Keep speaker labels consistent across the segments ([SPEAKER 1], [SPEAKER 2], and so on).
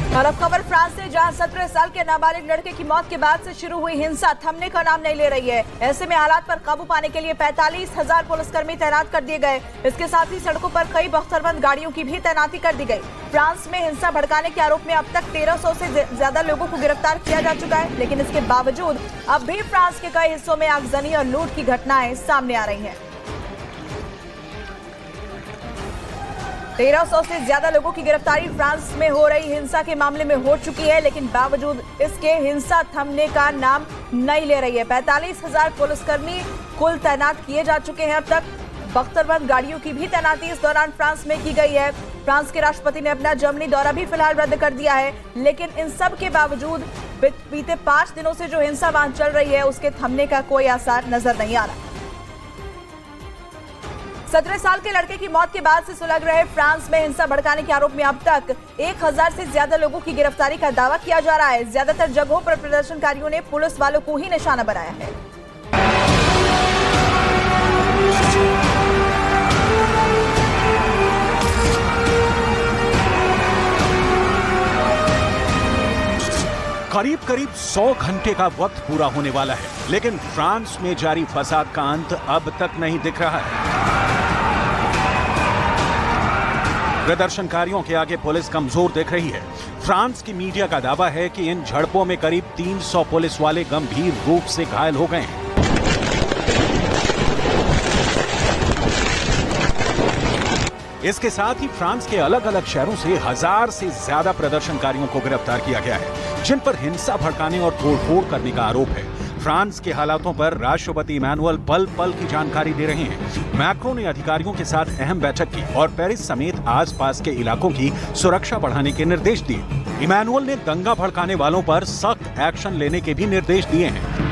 [SPEAKER 1] और अब खबर फ्रांस से, जहां 17 साल के नाबालिग लड़के की मौत के बाद से शुरू हुई हिंसा थमने का नाम नहीं ले रही है। ऐसे में हालात पर काबू पाने के लिए 45,000 पुलिसकर्मी तैनात कर दिए गए। इसके साथ ही सड़कों पर कई बख्तरबंद गाड़ियों की भी तैनाती कर दी गई। फ्रांस में हिंसा भड़काने के आरोप में अब तक 1300 से ज्यादा लोगों को गिरफ्तार किया जा चुका है, लेकिन इसके बावजूद अब भी फ्रांस के कई हिस्सों में आगजनी और लूट की घटनाएं सामने आ रही हैं। 1300 से ज्यादा लोगों की गिरफ्तारी फ्रांस में हो रही हिंसा के मामले में हो चुकी है, लेकिन बावजूद इसके हिंसा थमने का नाम नहीं ले रही है। 45,000 पुलिसकर्मी कुल तैनात किए जा चुके हैं। अब तक बख्तरबंद गाड़ियों की भी तैनाती इस दौरान फ्रांस में की गई है। फ्रांस के राष्ट्रपति ने अपना जर्मनी दौरा भी फिलहाल रद्द कर दिया है, लेकिन इन सब के बावजूद बीते 5 दिनों से जो हिंसा वहां चल रही है उसके थमने का कोई आसार नजर नहीं आ रहा। 17 साल के लड़के की मौत के बाद से सुलग रहे फ्रांस में हिंसा भड़काने के आरोप में अब तक 1000 से ज्यादा लोगों की गिरफ्तारी का दावा किया जा रहा है। ज्यादातर जगहों पर प्रदर्शनकारियों ने पुलिस वालों को ही निशाना बनाया है।
[SPEAKER 2] करीब 100 घंटे का वक्त पूरा होने वाला है, लेकिन फ्रांस में जारी फसाद का अंत अब तक नहीं दिख रहा है। प्रदर्शनकारियों के आगे पुलिस कमजोर दिख रही है। फ्रांस की मीडिया का दावा है कि इन झड़पों में करीब 300 पुलिस वाले गंभीर रूप से घायल हो गए हैं। इसके साथ ही फ्रांस के अलग अलग शहरों से 1000 से ज्यादा प्रदर्शनकारियों को गिरफ्तार किया गया है, जिन पर हिंसा भड़काने और तोड़फोड़ करने का आरोप है। फ्रांस के हालातों पर राष्ट्रपति इमैनुअल पल पल की जानकारी दे रहे हैं। मैक्रों ने अधिकारियों के साथ अहम बैठक की और पेरिस समेत आसपास के इलाकों की सुरक्षा बढ़ाने के निर्देश दिए। इमैनुअल ने दंगा भड़काने वालों पर सख्त एक्शन लेने के भी निर्देश दिए हैं।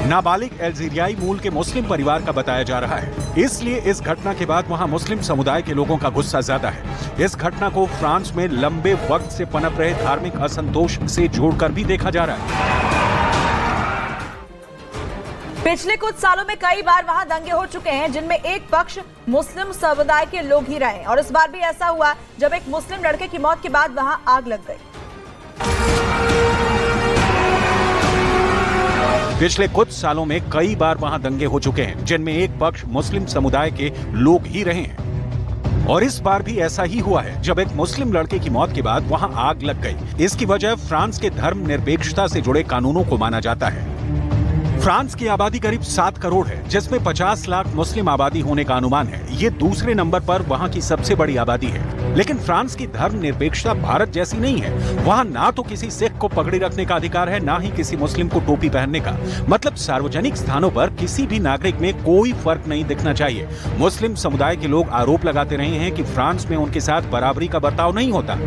[SPEAKER 2] नाबालिग अल्जीरियाई मूल के मुस्लिम परिवार का बताया जा रहा है, इसलिए इस घटना के बाद वहां मुस्लिम समुदाय के लोगों का गुस्सा ज्यादा है। इस घटना को फ्रांस में लंबे वक्त से पनप रहे धार्मिक असंतोष से जोड़कर भी देखा जा रहा है।
[SPEAKER 1] पिछले कुछ सालों में कई बार वहां दंगे हो चुके हैं, जिनमें एक पक्ष मुस्लिम समुदाय के लोग ही रहे, और इस बार भी ऐसा हुआ जब एक मुस्लिम लड़के की मौत के बाद वहां आग लग गई।
[SPEAKER 2] पिछले कुछ सालों में कई बार वहां दंगे हो चुके हैं, जिनमें एक पक्ष मुस्लिम समुदाय के लोग ही रहे हैं, और इस बार भी ऐसा ही हुआ है जब एक मुस्लिम लड़के की मौत के बाद वहां आग लग गई। इसकी वजह फ्रांस के धर्म निरपेक्षता से जुड़े कानूनों को माना जाता है। फ्रांस की आबादी करीब 7 करोड़ है, जिसमें 50 लाख मुस्लिम आबादी होने का अनुमान है। ये दूसरे नंबर पर वहाँ की सबसे बड़ी आबादी है। लेकिन फ्रांस की धर्म निरपेक्षता भारत जैसी नहीं है। वहाँ ना तो किसी सिख को पगड़ी रखने का अधिकार है, ना ही किसी मुस्लिम को टोपी पहनने का। मतलब सार्वजनिक स्थानों पर किसी भी नागरिक में कोई फर्क नहीं दिखना चाहिए। मुस्लिम समुदाय के लोग आरोप लगाते रहे हैं कि फ्रांस में उनके साथ बराबरी का बर्ताव नहीं होता।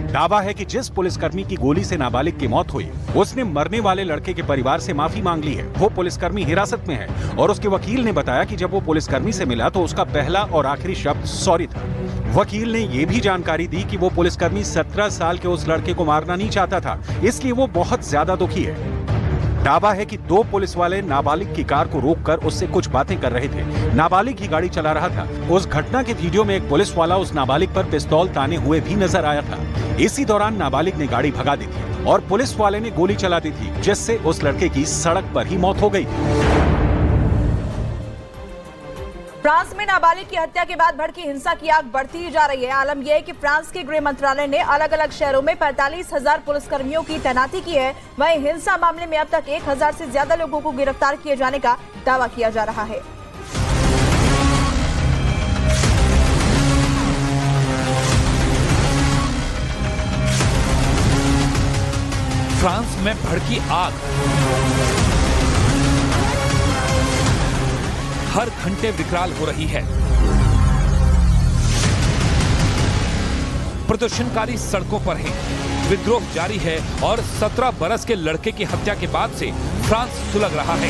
[SPEAKER 2] दावा है कि जिस पुलिसकर्मी की गोली से नाबालिग की मौत हुई, उसने मरने वाले लड़के के परिवार से माफी मांग ली है। वो पुलिसकर्मी हिरासत में है और उसके वकील ने बताया कि जब वो पुलिसकर्मी से मिला तो उसका पहला और आखिरी शब्द सॉरी था। वकील ने ये भी जानकारी दी कि वो पुलिसकर्मी 17 साल के उस लड़के को मारना नहीं चाहता था, इसलिए वो बहुत ज्यादा दुखी है। दावा है कि 2 पुलिस वाले नाबालिग की कार को रोककर उससे कुछ बातें कर रहे थे। नाबालिग ही गाड़ी चला रहा था। उस घटना के वीडियो में एक पुलिस वाला उस नाबालिग पर पिस्तौल ताने हुए भी नजर आया था। इसी दौरान नाबालिग ने गाड़ी भगा दी थी और पुलिस वाले ने गोली चला दी थी, जिससे उस लड़के की सड़क पर ही मौत हो गई।
[SPEAKER 1] फ्रांस में नाबालिग की हत्या के बाद भड़की हिंसा की आग बढ़ती ही जा रही है। आलम यह है कि फ्रांस के गृह मंत्रालय ने अलग अलग शहरों में 45,000 पुलिसकर्मियों की तैनाती की है। वहीं हिंसा मामले में अब तक 1000 से ज्यादा लोगों को गिरफ्तार किए जाने का दावा किया जा रहा है।
[SPEAKER 3] फ्रांस में भड़की आग, हर घंटे विकराल हो रही है। प्रदर्शनकारी सड़कों पर हैं, विद्रोह जारी है और 17 बरस के लड़के की हत्या के बाद से फ्रांस सुलग रहा है।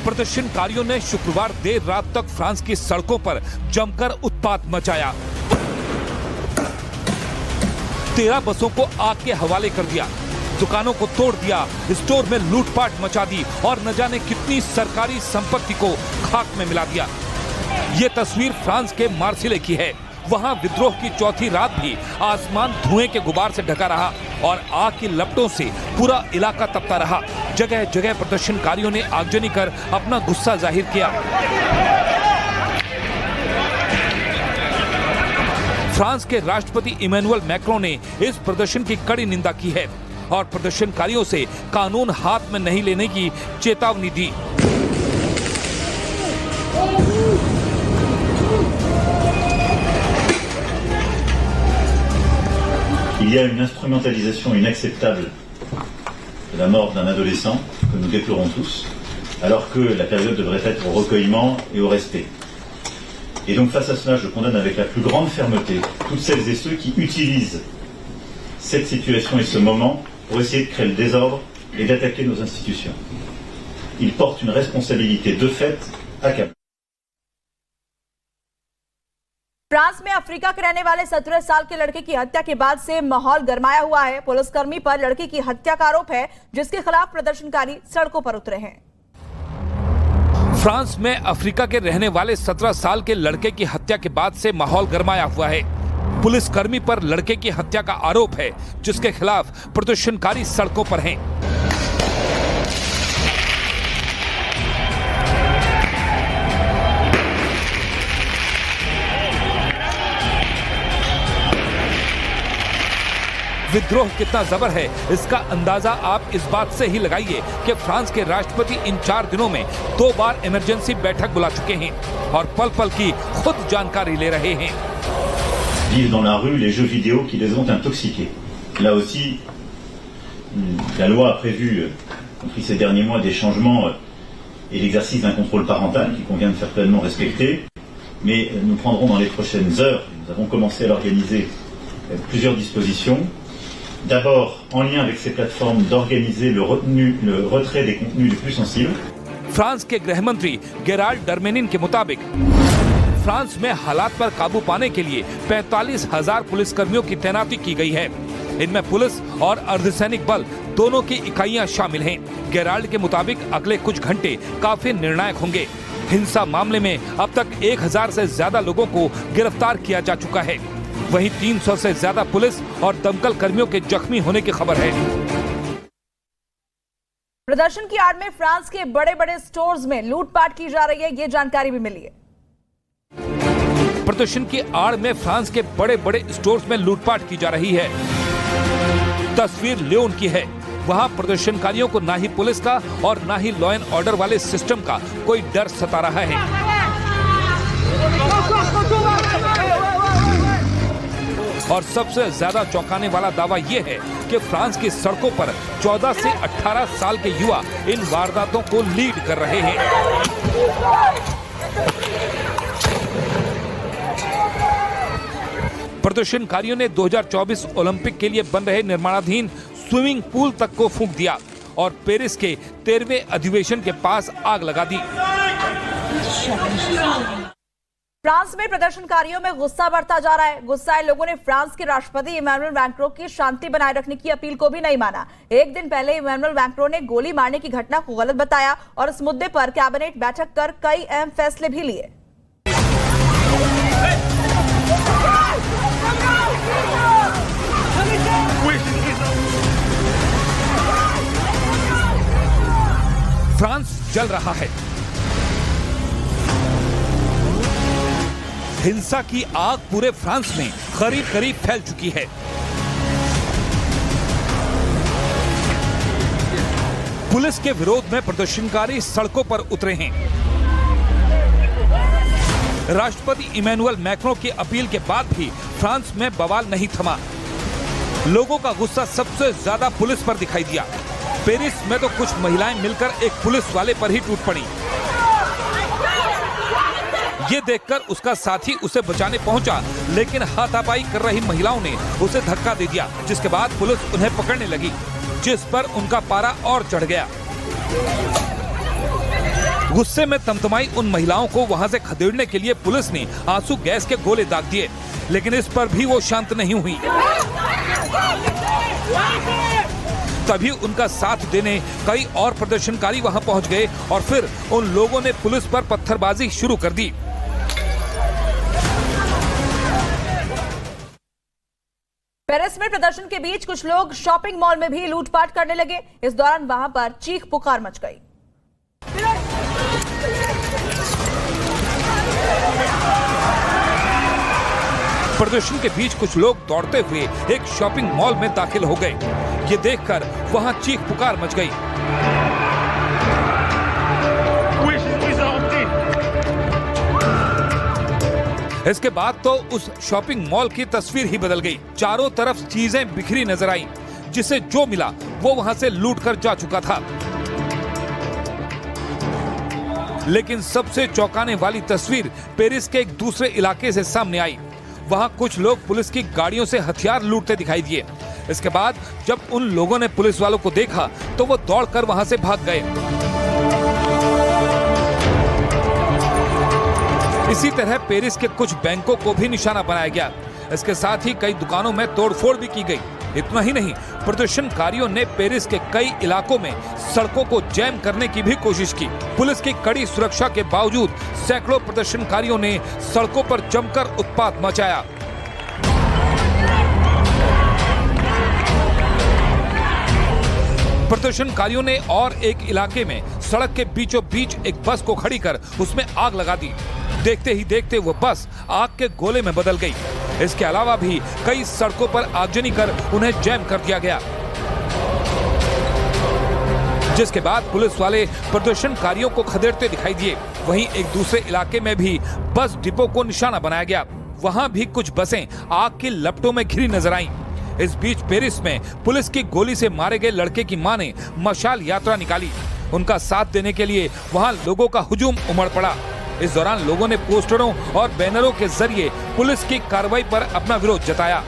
[SPEAKER 3] प्रदर्शनकारियों ने शुक्रवार देर रात तक फ्रांस की सड़कों पर जमकर उत्पात मचाया। 13 बसों को आग के हवाले कर दिया, दुकानों को तोड़ दिया, स्टोर में लूटपाट मचा दी और न जाने कितनी सरकारी संपत्ति को खाक में मिला दिया। ये तस्वीर फ्रांस के मार्सिले की है। वहां विद्रोह की चौथी रात भी आसमान धुएं के गुबार से ढका रहा और आग की लपटों से पूरा इलाका तपता रहा। जगह जगह प्रदर्शनकारियों ने आगजनी कर अपना गुस्सा जाहिर किया। फ्रांस के राष्ट्रपति इमैनुअल मैक्रों ने इस प्रदर्शन की कड़ी निंदा की है और प्रदर्शनकारियों से कानून हाथ में नहीं लेने की चेतावनी दी।
[SPEAKER 4] Il y a une instrumentalisation inacceptable de la mort d'un adolescent que nous déplorons tous, alors que la période devrait être au recueillement et au respect. Et donc face à cela, je condamne avec la plus grande fermeté toutes celles et ceux qui utilisent cette situation et ce moment pour essayer de créer le désordre et d'attaquer nos institutions. Ils portent une responsabilité de fait accablante.
[SPEAKER 1] France में Africa के रहने वाले 17 साल के लड़के की हत्या के बाद से माहौल गरमाया हुआ है। पुलिसकर्मी पर लड़के की हत्या का आरोप है, जिसके खिलाफ प्रदर्शनकारी सड़कों पर उतरे हैं।
[SPEAKER 3] फ्रांस में अफ्रीका के रहने वाले 17 साल के लड़के की हत्या के बाद से माहौल गरमाया हुआ है। पुलिसकर्मी पर लड़के की हत्या का आरोप है, जिसके खिलाफ प्रदर्शनकारी सड़कों पर हैं। विद्रोह कितना जबर है, इसका अंदाजा आप इस बात से ही लगाइए कि फ्रांस के राष्ट्रपति इन 4 दिनों में 2 बार इमरजेंसी बैठक बुला चुके हैं और पल पल की खुद जानकारी ले रहे हैं।
[SPEAKER 4] Vivent dans la rue les jeux vidéo qui les ont intoxiqués. Là aussi, la loi a prévu, depuis ces derniers mois, des changements et l'exercice d'un contrôle parental qu'il convient de faire pleinement respecter. Mais nous prendrons dans les prochaines heures, nous avons commencé à l'organiser, plusieurs dispositions. D'abord, en lien avec ces plateformes, d'organiser le retrait des contenus les plus sensibles.
[SPEAKER 3] France के गृह मंत्री Gerald डरमेनिन के मुताबिक France में हालात पर काबू पाने के लिए 45,000 पुलिसकर्मियों की तैनाती की गई है। इनमें पुलिस और अर्धसैनिक बल दोनों की इकाइयां शामिल हैं। गेराल्ड के मुताबिक अगले कुछ घंटे काफी निर्णायक होंगे। हिंसा मामले में अब तक 1,000 से ज्यादा लोगों को गिरफ्तार किया जा चुका है। वहीं 300 से ज्यादा पुलिस और दमकल कर्मियों के जख्मी होने की खबर है।
[SPEAKER 1] प्रदर्शन की आड़ में फ्रांस के बड़े बड़े स्टोर्स में लूटपाट की जा रही है, ये जानकारी भी मिली है।
[SPEAKER 3] प्रदर्शन की आड़ में फ्रांस के बड़े बड़े स्टोर्स में लूटपाट की जा रही है। तस्वीर लियोन की है। वहां प्रदर्शनकारियों को ना ही पुलिस का और ना ही लॉ एंड ऑर्डर वाले सिस्टम का कोई डर सता रहा है। और सबसे ज्यादा चौंकाने वाला दावा यह है कि फ्रांस की सड़कों पर 14 से 18 साल के युवा इन वारदातों को लीड कर रहे हैं। प्रदर्शनकारियों ने 2024 ओलंपिक के लिए बन रहे निर्माणाधीन स्विमिंग पूल तक को फूंक दिया और पेरिस के 13वें अधिवेशन के पास आग लगा दी।
[SPEAKER 1] फ्रांस में प्रदर्शनकारियों में गुस्सा बढ़ता जा रहा है। गुस्साए लोगों ने फ्रांस के राष्ट्रपति इमैनुअल मैक्रों की शांति बनाए रखने की अपील को भी नहीं माना। एक दिन पहले इमैनुअल मैक्रों ने गोली मारने की घटना को गलत बताया और इस मुद्दे पर कैबिनेट बैठक कर कई अहम फैसले भी लिए।
[SPEAKER 3] फ्रांस जल रहा है। हिंसा की आग पूरे फ्रांस में करीब करीब फैल चुकी है। पुलिस के विरोध में प्रदर्शनकारी सड़कों पर उतरे हैं। राष्ट्रपति इमैनुअल मैक्रों की अपील के बाद भी फ्रांस में बवाल नहीं थमा। लोगों का गुस्सा सबसे ज्यादा पुलिस पर दिखाई दिया। पेरिस में तो कुछ महिलाएं मिलकर एक पुलिस वाले पर ही टूट पड़ी। ये देखकर उसका साथी उसे बचाने पहुंचा, लेकिन हाथापाई कर रही महिलाओं ने उसे धक्का दे दिया, जिसके बाद पुलिस उन्हें पकड़ने लगी, जिस पर उनका पारा और चढ़ गया। गुस्से में तमतमाई उन महिलाओं को वहां से खदेड़ने के लिए पुलिस ने आंसू गैस के गोले दाग दिए, लेकिन इस पर भी वो शांत नहीं हुई। तभी उनका साथ देने कई और प्रदर्शनकारी वहां पहुंच गए और फिर उन लोगों ने पुलिस पर पत्थरबाजी शुरू कर दी।
[SPEAKER 1] पेरिस में प्रदर्शन के बीच कुछ लोग शॉपिंग मॉल में भी लूटपाट करने लगे। इस दौरान वहां पर चीख पुकार मच गई।
[SPEAKER 3] प्रदर्शन के बीच कुछ लोग दौड़ते हुए एक शॉपिंग मॉल में दाखिल हो गए। ये देखकर वहां चीख पुकार मच गई। इसके बाद तो उस शॉपिंग मॉल की तस्वीर ही बदल गई। चारों तरफ चीजें बिखरी नजर आईं, जिसे जो मिला वो वहां से लूट कर जा चुका था। लेकिन सबसे चौंकाने वाली तस्वीर पेरिस के एक दूसरे इलाके से सामने आई। वहां कुछ लोग पुलिस की गाड़ियों से हथियार लूटते दिखाई दिए। इसके बाद जब उन लोगों ने पुलिस वालों को देखा तो वो दौड़कर वहां से भाग गए। इसी तरह पेरिस के कुछ बैंकों को भी निशाना बनाया गया। इसके साथ ही कई दुकानों में तोड़फोड़ भी की गई। इतना ही नहीं, प्रदर्शनकारियों ने पेरिस के कई इलाकों में सड़कों को जैम करने की भी कोशिश की। पुलिस की कड़ी सुरक्षा के बावजूद सैकड़ों प्रदर्शनकारियों ने सड़कों पर जमकर उत्पात मचाया। प्रदर्शनकारियों ने और एक इलाके में सड़क के बीचों बीच एक बस को खड़ी कर उसमें आग लगा दी। देखते ही देखते वो बस आग के गोले में बदल गई। इसके अलावा भी कई सड़कों पर आगजनी कर उन्हें जैम कर दिया गया, जिसके बाद पुलिस वाले प्रदर्शनकारियों को खदेड़ते दिखाई दिए। वहीं एक दूसरे इलाके में भी बस डिपो को निशाना बनाया गया। वहां भी कुछ बसें आग की लपटों में घिरी नजर आईं। इस बीच पेरिस में पुलिस की गोली से मारे गए लड़के की मां ने मशाल यात्रा निकाली। उनका साथ देने के लिए वहां लोगों का हुजूम उमड़ पड़ा। इस दौरान लोगों ने पोस्टरों और बैनरों के जरिए पुलिस की कार्रवाई पर अपना विरोध जताया।